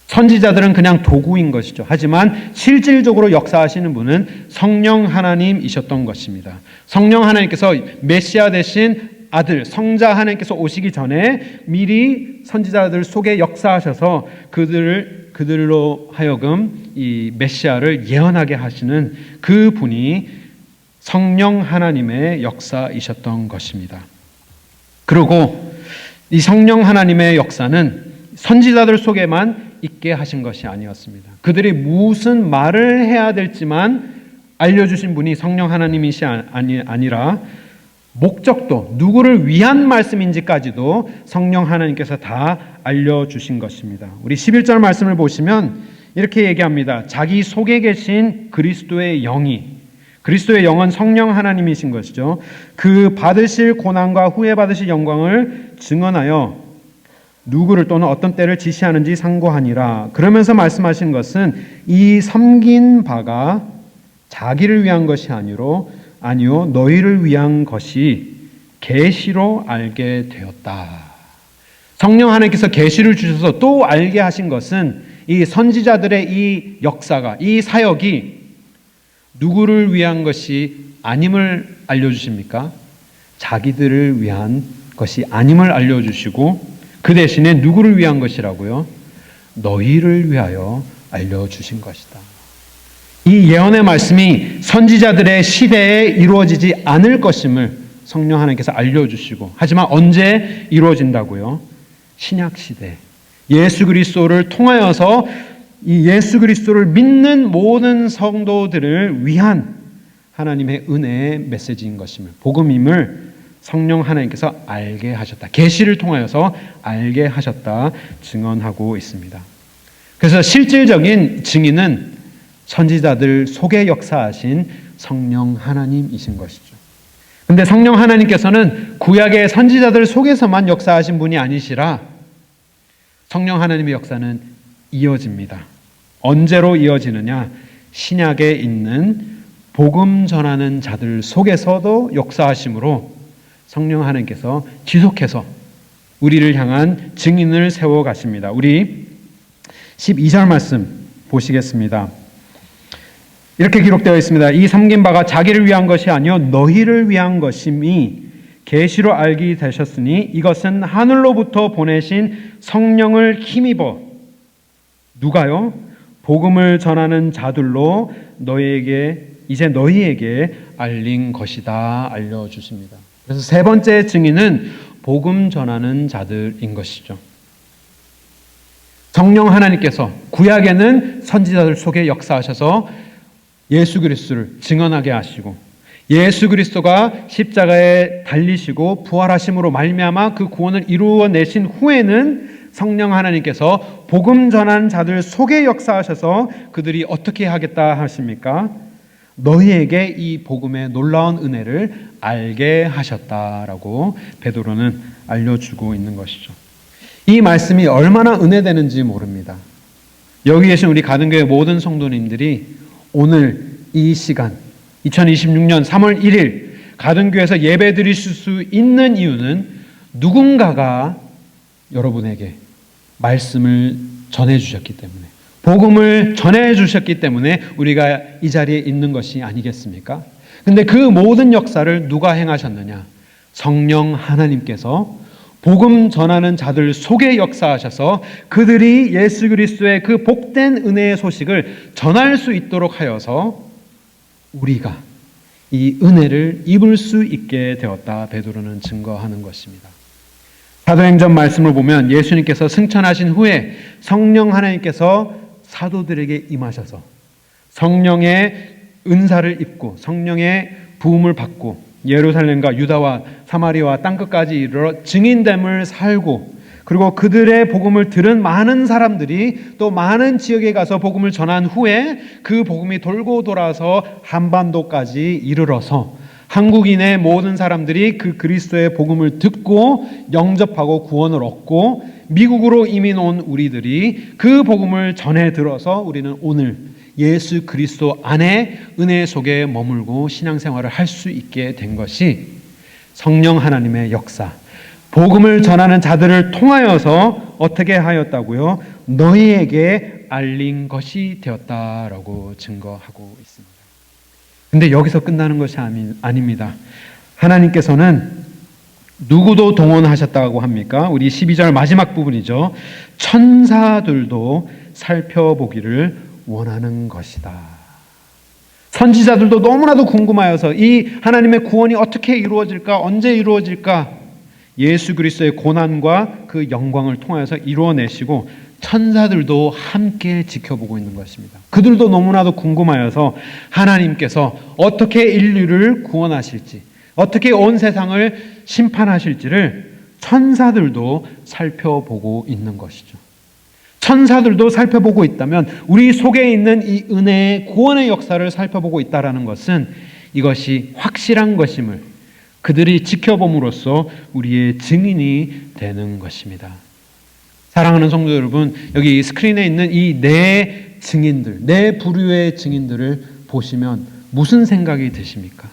선지자들은 그냥 도구인 것이죠. 하지만 실질적으로 역사하시는 분은 성령 하나님이셨던 것입니다. 성령 하나님께서 메시아 되신 아들 성자 하나님께서 오시기 전에 미리 선지자들 속에 역사하셔서 그들로 하여금 이 메시아를 예언하게 하시는 그 분이 성령 하나님의 역사이셨던 것입니다. 그리고 이 성령 하나님의 역사는 선지자들 속에만 있게 하신 것이 아니었습니다. 그들이 무슨 말을 해야 될지만 알려주신 분이 성령 하나님이시 아니라 목적도 누구를 위한 말씀인지까지도 성령 하나님께서 다 알려주신 것입니다. 우리 11절 말씀을 보시면 이렇게 얘기합니다. 자기 속에 계신 그리스도의 영이, 그리스도의 영은 성령 하나님이신 것이죠. 그 받으실 고난과 후에 받으실 영광을 증언하여 누구를 또는 어떤 때를 지시하는지 상고하니라. 그러면서 말씀하신 것은 이 섬긴 바가 자기를 위한 것이 아니요 너희를 위한 것이 계시로 알게 되었다. 성령 하나님께서 계시를 주셔서 또 알게 하신 것은 이 선지자들의 이 역사가, 이 사역이 누구를 위한 것이 아님을 알려주십니까? 자기들을 위한 것이 아님을 알려주시고 그 대신에 누구를 위한 것이라고요? 너희를 위하여 알려주신 것이다. 이 예언의 말씀이 선지자들의 시대에 이루어지지 않을 것임을 성령 하나님께서 알려주시고, 하지만 언제 이루어진다고요? 신약 시대 예수 그리스도를 통하여서 이 예수 그리스도를 믿는 모든 성도들을 위한 하나님의 은혜의 메시지인 것임을, 복음임을 성령 하나님께서 알게 하셨다. 계시를 통하여서 알게 하셨다 증언하고 있습니다. 그래서 실질적인 증인은 선지자들 속에 역사하신 성령 하나님이신 것이죠. 근데 성령 하나님께서는 구약의 선지자들 속에서만 역사하신 분이 아니시라 성령 하나님의 역사는 이어집니다. 언제로 이어지느냐? 신약에 있는 복음 전하는 자들 속에서도 역사하심으로 성령 하나님께서 지속해서 우리를 향한 증인을 세워 가십니다. 우리 12절 말씀 보시겠습니다. 이렇게 기록되어 있습니다. 이 섬긴 바가 자기를 위한 것이 아니요 너희를 위한 것임이 계시로 알게 되셨으니 이것은 하늘로부터 보내신 성령을 힘입어 누가요? 복음을 전하는 자들로 너희에게 알린 것이다 알려주십니다. 그래서 세 번째 증인은 복음 전하는 자들인 것이죠. 성령 하나님께서 구약에는 선지자들 속에 역사하셔서 예수 그리스도를 증언하게 하시고 예수 그리스도가 십자가에 달리시고 부활하심으로 말미암아 그 구원을 이루어내신 후에는 성령 하나님께서 복음 전한 자들 속에 역사하셔서 그들이 어떻게 하겠다 하십니까? 너희에게 이 복음의 놀라운 은혜를 알게 하셨다라고 베드로는 알려주고 있는 것이죠. 이 말씀이 얼마나 은혜되는지 모릅니다. 여기 계신 우리 가든교회 모든 성도님들이 오늘 이 시간 2026년 3월 1일 가든교회에서 예배 드리실 수 있는 이유는 누군가가 여러분에게 말씀을 전해주셨기 때문에 복음을 전해주셨기 때문에 우리가 이 자리에 있는 것이 아니겠습니까? 근데 그 모든 역사를 누가 행하셨느냐? 성령 하나님께서 복음 전하는 자들 속에 역사하셔서 그들이 예수 그리스도의 그 복된 은혜의 소식을 전할 수 있도록 하여서 우리가 이 은혜를 입을 수 있게 되었다. 베드로는 증거하는 것입니다. 사도행전 말씀을 보면 예수님께서 승천하신 후에 성령 하나님께서 사도들에게 임하셔서 성령의 은사를 입고 성령의 부음을 받고 예루살렘과 유다와 사마리아와 땅끝까지 이르러 증인됨을 살고 그리고 그들의 복음을 들은 많은 사람들이 또 많은 지역에 가서 복음을 전한 후에 그 복음이 돌고 돌아서 한반도까지 이르러서 한국인의 모든 사람들이 그 그리스도의 복음을 듣고 영접하고 구원을 얻고 미국으로 이민 온 우리들이 그 복음을 전해 들어서 우리는 오늘 예수 그리스도 안에 은혜 속에 머물고 신앙생활을 할 수 있게 된 것이 성령 하나님의 역사, 복음을 전하는 자들을 통하여서 어떻게 하였다고요? 너희에게 알린 것이 되었다라고 증거하고 있습니다. 근데 여기서 끝나는 것이 아닙니다. 하나님께서는 누구도 동원하셨다고 합니까? 우리 12절 마지막 부분이죠. 천사들도 살펴보기를 원하는 것이다. 선지자들도 너무나도 궁금하여서 이 하나님의 구원이 어떻게 이루어질까? 언제 이루어질까? 예수 그리스도의 고난과 그 영광을 통하여서 이루어내시고 천사들도 함께 지켜보고 있는 것입니다. 그들도 너무나도 궁금하여서 하나님께서 어떻게 인류를 구원하실지, 어떻게 온 세상을 심판하실지를 천사들도 살펴보고 있는 것이죠. 천사들도 살펴보고 있다면 우리 속에 있는 이 은혜의 구원의 역사를 살펴보고 있다는 것은 이것이 확실한 것임을 그들이 지켜봄으로써 우리의 증인이 되는 것입니다. 사랑하는 성도 여러분, 여기 스크린에 있는 이 네 증인들, 네 부류의 증인들을 보시면 무슨 생각이 드십니까?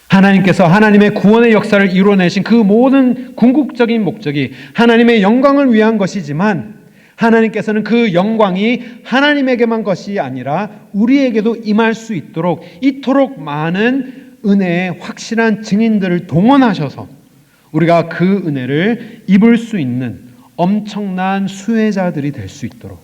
하나님께서 하나님의 구원의 역사를 이루어내신 그 모든 궁극적인 목적이 하나님의 영광을 위한 것이지만 하나님께서는 그 영광이 하나님에게만 것이 아니라 우리에게도 임할 수 있도록 이토록 많은 은혜의 확실한 증인들을 동원하셔서 우리가 그 은혜를 입을 수 있는 엄청난 수혜자들이 될 수 있도록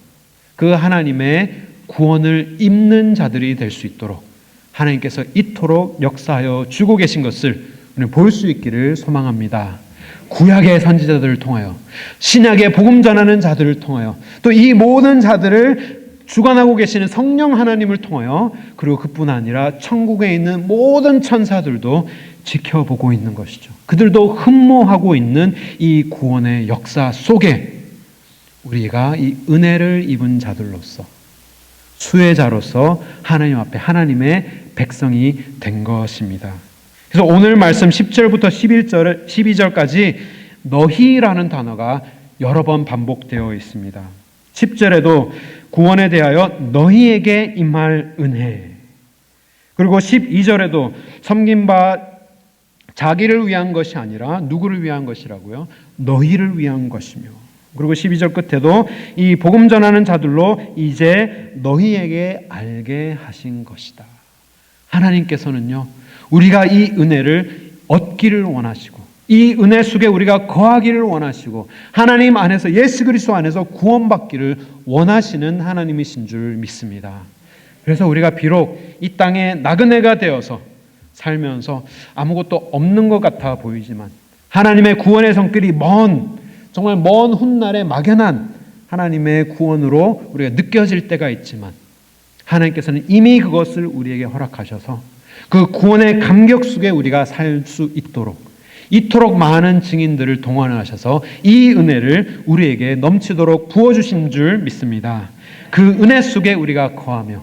그 하나님의 구원을 입는 자들이 될 수 있도록 하나님께서 이토록 역사하여 주고 계신 것을 우리는 볼 수 있기를 소망합니다. 구약의 선지자들을 통하여 신약의 복음 전하는 자들을 통하여 또 이 모든 자들을 주관하고 계시는 성령 하나님을 통하여 그리고 그뿐 아니라 천국에 있는 모든 천사들도 지켜보고 있는 것이죠. 그들도 흠모하고 있는 이 구원의 역사 속에 우리가 이 은혜를 입은 자들로서 수혜자로서 하나님 앞에 하나님의 백성이 된 것입니다. 그래서 오늘 말씀 10절부터 12절까지 너희라는 단어가 여러 번 반복되어 있습니다. 10절에도 구원에 대하여 너희에게 임할 은혜, 그리고 12절에도 섬긴 바 자기를 위한 것이 아니라 누구를 위한 것이라고요? 너희를 위한 것이며, 그리고 12절 끝에도 이 복음 전하는 자들로 이제 너희에게 알게 하신 것이다. 하나님께서는요, 우리가 이 은혜를 얻기를 원하시고 이 은혜 속에 우리가 거하기를 원하시고 하나님 안에서 예수 그리스도 안에서 구원받기를 원하시는 하나님이신 줄 믿습니다. 그래서 우리가 비록 이 땅에 나그네가 되어서 살면서 아무것도 없는 것 같아 보이지만 하나님의 구원의 손길이 정말 먼 훗날에 막연한 하나님의 구원으로 우리가 느껴질 때가 있지만 하나님께서는 이미 그것을 우리에게 허락하셔서 그 구원의 감격 속에 우리가 살 수 이토록 많은 증인들을 동원하셔서 이 은혜를 우리에게 넘치도록 부어주신 줄 믿습니다. 그 은혜 속에 우리가 거하며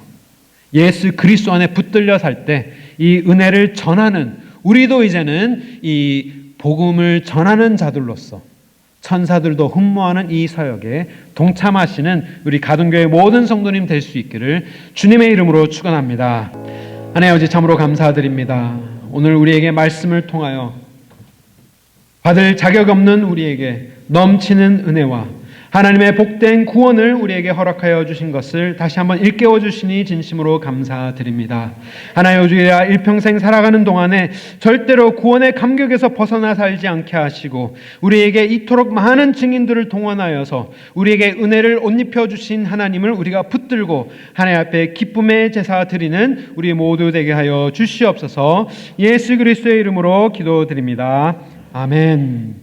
예수 그리스도 안에 붙들려 살 때 이 은혜를 전하는, 우리도 이제는 이 복음을 전하는 자들로서 천사들도 흠모하는 이 사역에 동참하시는 우리 가든교회 모든 성도님 될 수 있기를 주님의 이름으로 축원합니다. 하나님 아버지, 참으로 감사드립니다. 오늘 우리에게 말씀을 통하여 받을 자격 없는 우리에게 넘치는 은혜와 하나님의 복된 구원을 우리에게 허락하여 주신 것을 다시 한번 일깨워 주시니 진심으로 감사드립니다. 하나님, 우리가 일평생 살아가는 동안에 절대로 구원의 감격에서 벗어나 살지 않게 하시고 우리에게 이토록 많은 증인들을 동원하여서 우리에게 은혜를 옷 입혀 주신 하나님을 우리가 붙들고 하나님 앞에 기쁨의 제사 드리는 우리 모두 되게 하여 주시옵소서. 예수 그리스도의 이름으로 기도드립니다. 아멘.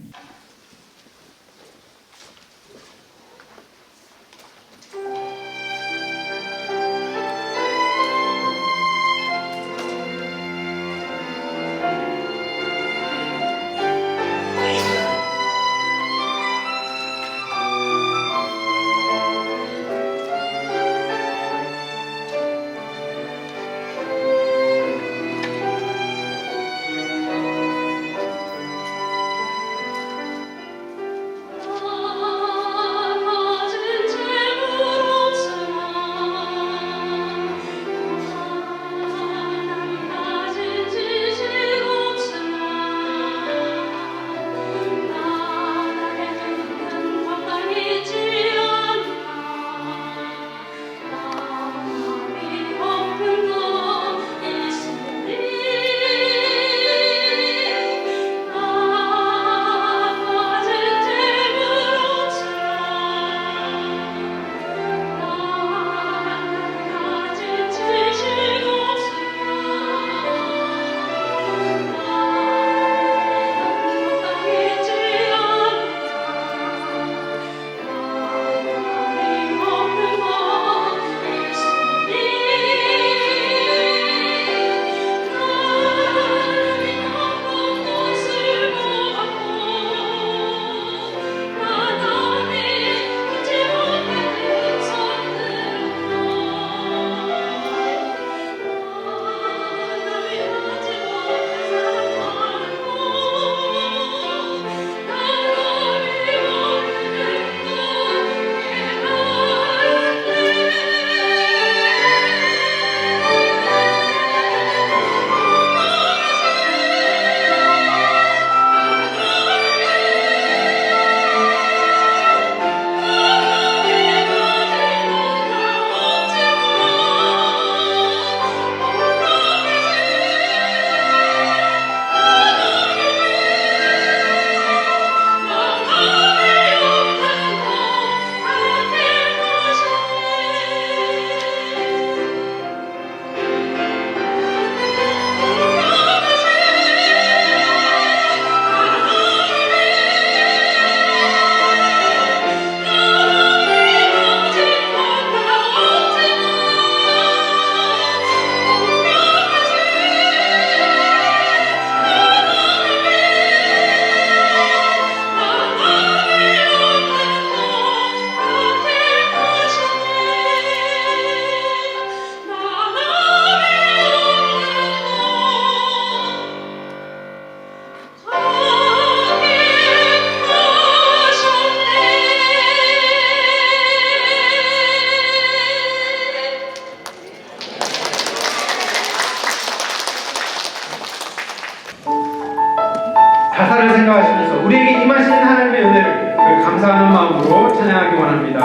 나사를 생각하시면서 우리에게 임하신 하나님의 은혜를 감사하는 마음으로 찬양하기 원합니다.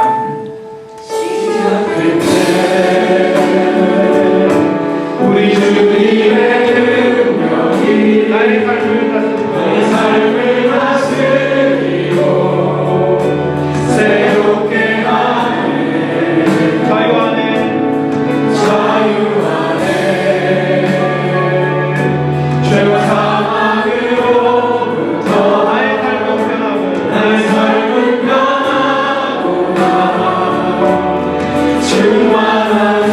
우리 주님의 능력이 나의 삶을 다스리고 새롭게 하네 자유 안에 죄와 사망으로부터 나의 삶은 변하고 나의 삶은 변하구나 충만하네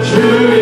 주의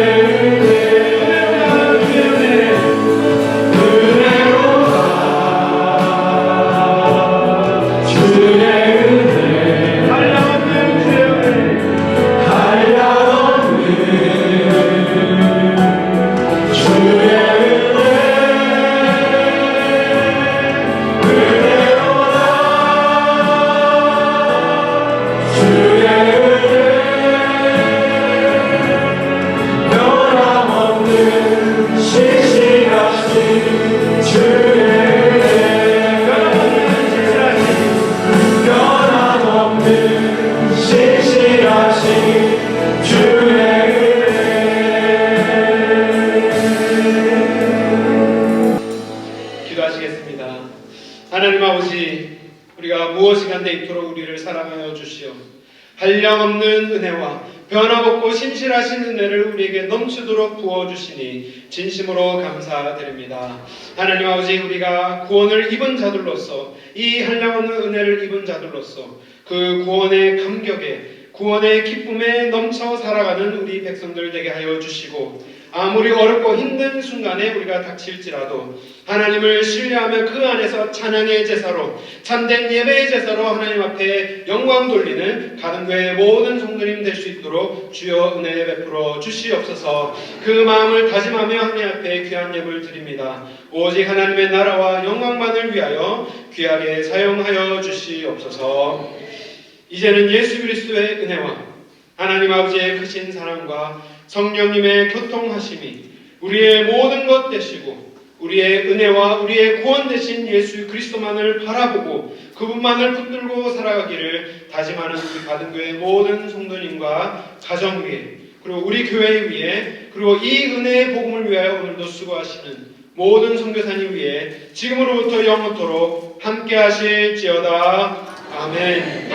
기도하시겠습니다. 하나님 아버지, 우리가 무엇이 간데 이토록 우리를 사랑하여 주시오. 한량없는 은혜와 변함없고 신실하신 은혜를 우리에게 넘치도록 부어주시니 진심으로 감사드립니다. 하나님 아버지, 우리가 구원을 입은 자들로서, 이 한량없는 은혜를 입은 자들로서 그 구원의 감격에, 구원의 기쁨에 넘쳐 살아가는 우리 백성들 되게 하여 주시고, 아무리 어렵고 힘든 순간에 우리가 닥칠지라도 하나님을 신뢰하며 그 안에서 찬양의 제사로, 참된 예배의 제사로 하나님 앞에 영광 돌리는 가든교회의 모든 성도님 될 수 있도록 주여 은혜 베풀어 주시옵소서. 그 마음을 다짐하며 하나님 앞에 귀한 예물 드립니다. 오직 하나님의 나라와 영광만을 위하여 귀하게 사용하여 주시옵소서. 이제는 예수 그리스도의 은혜와 하나님 아버지의 크신 사랑과 성령님의 교통하심이 우리의 모든 것 되시고, 우리의 은혜와 우리의 구원 되신 예수 그리스도만을 바라보고 그분만을 붙들고 살아가기를 다짐하는 우리 가든교회 모든 성도님과 가정 위에, 그리고 우리 교회 위에, 그리고 이 은혜의 복음을 위하여 오늘도 수고하시는 모든 선교사님 위에 지금으로부터 영원토록 함께 하실지어다. 아멘.